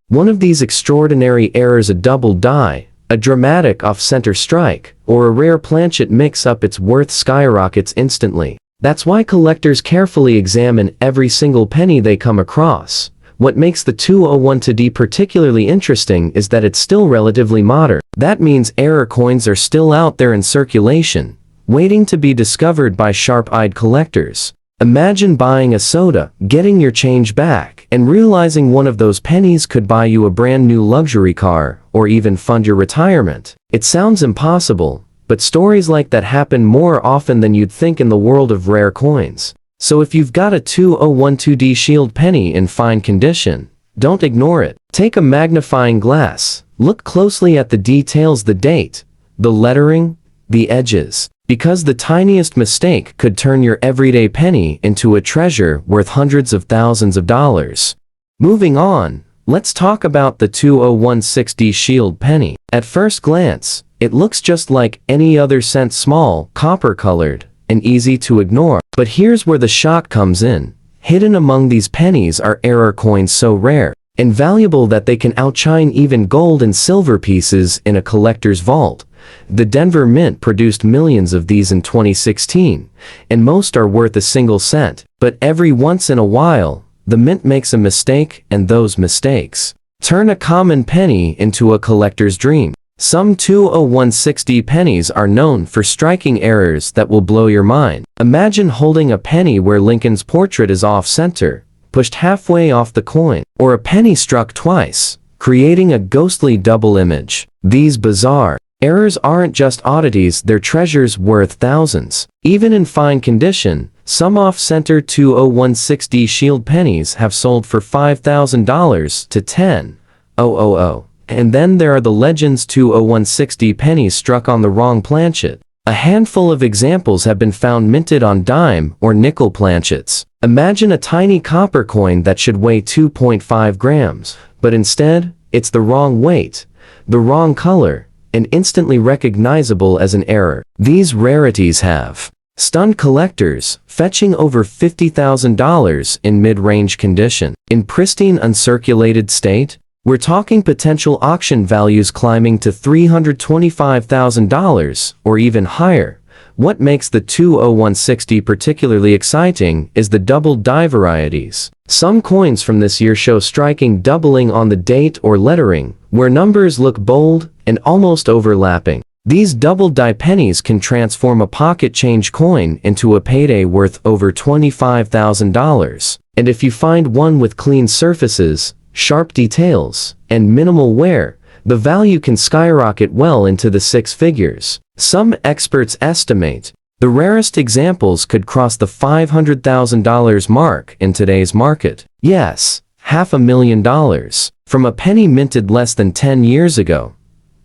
one of these extraordinary errors, a double die, a dramatic off-center strike, or a rare planchet mix-up, its worth skyrockets instantly. That's why collectors carefully examine every single penny they come across. What makes the 2012D particularly interesting is that it's still relatively modern. That means error coins are still out there in circulation, waiting to be discovered by sharp-eyed collectors. Imagine buying a soda, getting your change back, and realizing one of those pennies could buy you a brand new luxury car, or even fund your retirement. It sounds impossible, but stories like that happen more often than you'd think in the world of rare coins. So if you've got a 2012D Shield Penny in fine condition, don't ignore it. Take a magnifying glass, look closely at the details, the date, the lettering, the edges, because the tiniest mistake could turn your everyday penny into a treasure worth hundreds of thousands of dollars. Moving on, let's talk about the 2016D Shield Penny. At first glance, it looks just like any other cent, small, copper-colored, and easy to ignore. But here's where the shock comes in. Hidden among these pennies are error coins so rare and valuable that they can outshine even gold and silver pieces in a collector's vault. The Denver Mint produced millions of these in 2016, and most are worth a single cent. But every once in a while, the Mint makes a mistake, and those mistakes turn a common penny into a collector's dream. Some 2016D pennies are known for striking errors that will blow your mind. Imagine holding a penny where Lincoln's portrait is off-center, pushed halfway off the coin, or a penny struck twice, creating a ghostly double image. These bizarre errors aren't just oddities, they're treasures worth thousands. Even in fine condition, Some off-center 2016D Shield pennies have sold for $5,000 to $10,000. And then there are the Legends 2016D pennies struck on the wrong planchet. A handful of examples have been found minted on dime or nickel planchets. Imagine a tiny copper coin that should weigh 2.5 grams, but instead, it's the wrong weight, the wrong color, and instantly recognizable as an error. These rarities have stunned collectors, fetching over $50,000 in mid-range condition. In pristine uncirculated state, we're talking potential auction values climbing to $325,000 or even higher. What makes the 2016D particularly exciting is the double die varieties. Some coins from this year show striking doubling on the date or lettering, where numbers look bold and almost overlapping. These double die pennies can transform a pocket change coin into a payday worth over $25,000. And if you find one with clean surfaces, sharp details, and minimal wear, the value can skyrocket well into the six figures. Some experts estimate the rarest examples could cross the $500,000 mark in today's market. Yes, $500,000 from a penny minted less than 10 years ago.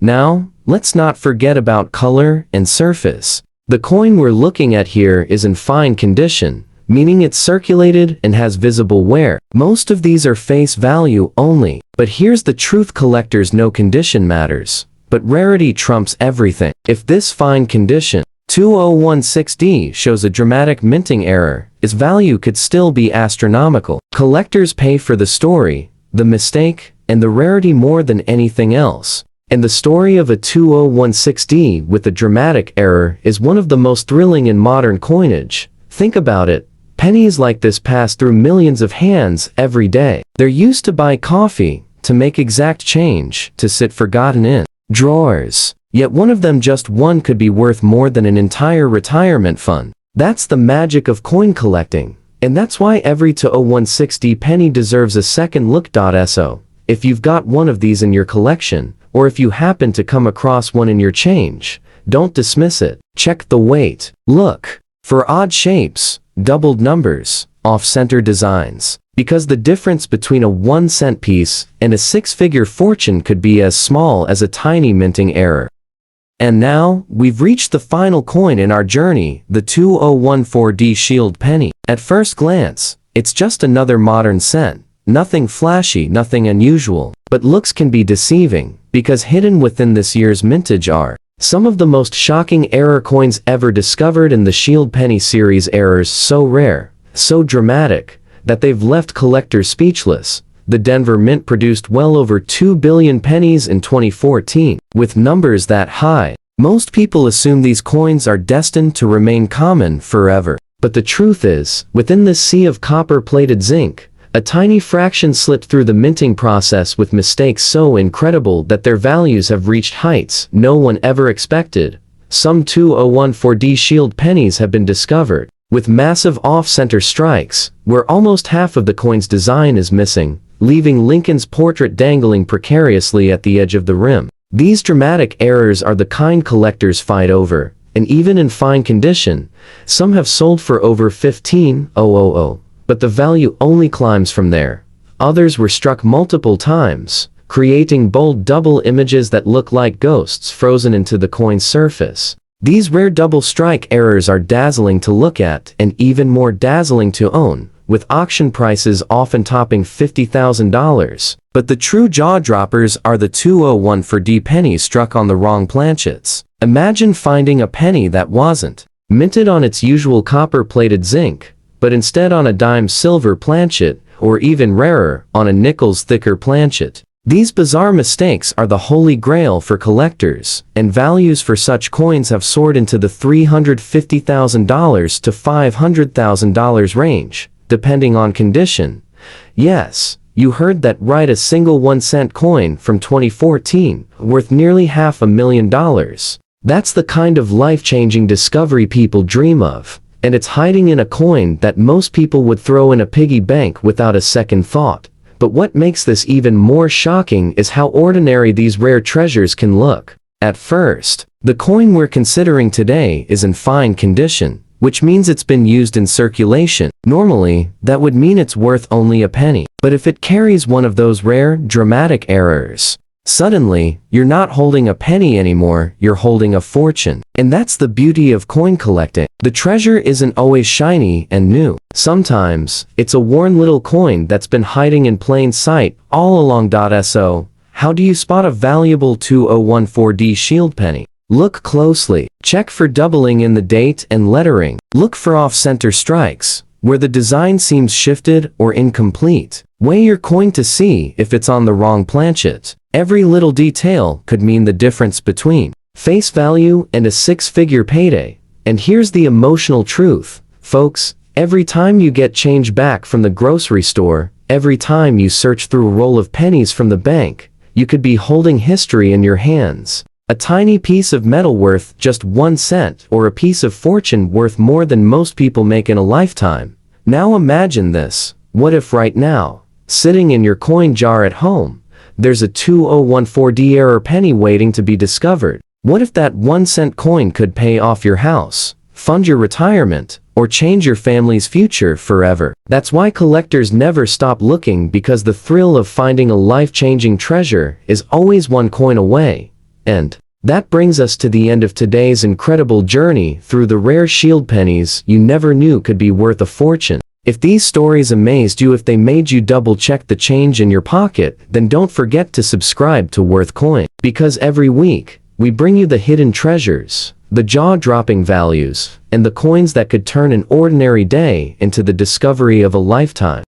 Now, let's not forget about color and surface. The coin we're looking at here is in fine condition, meaning it's circulated and has visible wear. Most of these are face value only, but here's the truth: collectors know condition matters, but rarity trumps everything. If this fine condition 2016D shows a dramatic minting error, its value could still be astronomical. Collectors pay for the story, the mistake, and the rarity more than anything else. And the story of a 2016D with a dramatic error is one of the most thrilling in modern coinage. Think about it. Pennies like this pass through millions of hands every day. They're used to buy coffee, to make exact change, to sit forgotten in drawers. Yet one of them, just one, could be worth more than an entire retirement fund. That's the magic of coin collecting. And that's why every 2016D penny deserves a second look. So, if you've got one of these in your collection, or if you happen to come across one in your change, don't dismiss it. Check the weight. Look for odd shapes, doubled numbers, off-center designs, because the difference between a 1-cent piece and a six-figure fortune could be as small as a tiny minting error. And now, we've reached the final coin in our journey, the 2014D Shield penny. At first glance, it's just another modern cent. Nothing flashy, nothing unusual. But looks can be deceiving, because hidden within this year's mintage are some of the most shocking error coins ever discovered in the Shield penny series. Errors so rare, so dramatic, that they've left collectors speechless. The Denver Mint produced well over 2 billion pennies in 2014. With numbers that high, most people assume these coins are destined to remain common forever. But the truth is, within this sea of copper-plated zinc, a tiny fraction slipped through the minting process with mistakes so incredible that their values have reached heights no one ever expected. Some 2014D Shield pennies have been discovered with massive off-center strikes, where almost half of the coin's design is missing, leaving Lincoln's portrait dangling precariously at the edge of the rim. These dramatic errors are the kind collectors fight over, and even in fine condition, some have sold for over $15,000. But the value only climbs from there. Others were struck multiple times, creating bold double images that look like ghosts frozen into the coin's surface. These rare double strike errors are dazzling to look at and even more dazzling to own, with auction prices often topping $50,000. But the true jaw-droppers are the 2014D pennies struck on the wrong planchets. Imagine finding a penny that wasn't minted on its usual copper-plated zinc, but instead on a dime silver planchet, or even rarer, on a nickel's thicker planchet. These bizarre mistakes are the holy grail for collectors, and values for such coins have soared into the $350,000 to $500,000 range, depending on condition. Yes, you heard that right, a single 1-cent coin from 2014, worth nearly $500,000. That's the kind of life-changing discovery people dream of. And it's hiding in a coin that most people would throw in a piggy bank without a second thought. But what makes this even more shocking is how ordinary these rare treasures can look. At first, the coin we're considering today is in fine condition, which means it's been used in circulation. Normally, that would mean it's worth only a penny. But if it carries one of those rare, dramatic errors, suddenly, you're not holding a penny anymore, you're holding a fortune. And that's the beauty of coin collecting. The treasure isn't always shiny and new. Sometimes, it's a worn little coin that's been hiding in plain sight all along. So, how do you spot a valuable 2014D shield penny? Look closely. Check for doubling in the date and lettering. Look for off-center strikes, where the design seems shifted or incomplete. Weigh your coin to see if it's on the wrong planchet. Every little detail could mean the difference between face value and a six-figure payday. And here's the emotional truth, folks. Every time you get change back from the grocery store, every time you search through a roll of pennies from the bank, you could be holding history in your hands. A tiny piece of metal worth just 1 cent, or a piece of fortune worth more than most people make in a lifetime. Now imagine this. What if right now, sitting in your coin jar at home, there's a 2014D error penny waiting to be discovered? What if that 1 cent coin could pay off your house, fund your retirement, or change your family's future forever? That's why collectors never stop looking, because the thrill of finding a life-changing treasure is always one coin away. And that brings us to the end of today's incredible journey through the rare shield pennies you never knew could be worth a fortune. If these stories amazed you, if they made you double-check the change in your pocket, then don't forget to subscribe to Worth Coin. Because every week, we bring you the hidden treasures, the jaw-dropping values, and the coins that could turn an ordinary day into the discovery of a lifetime.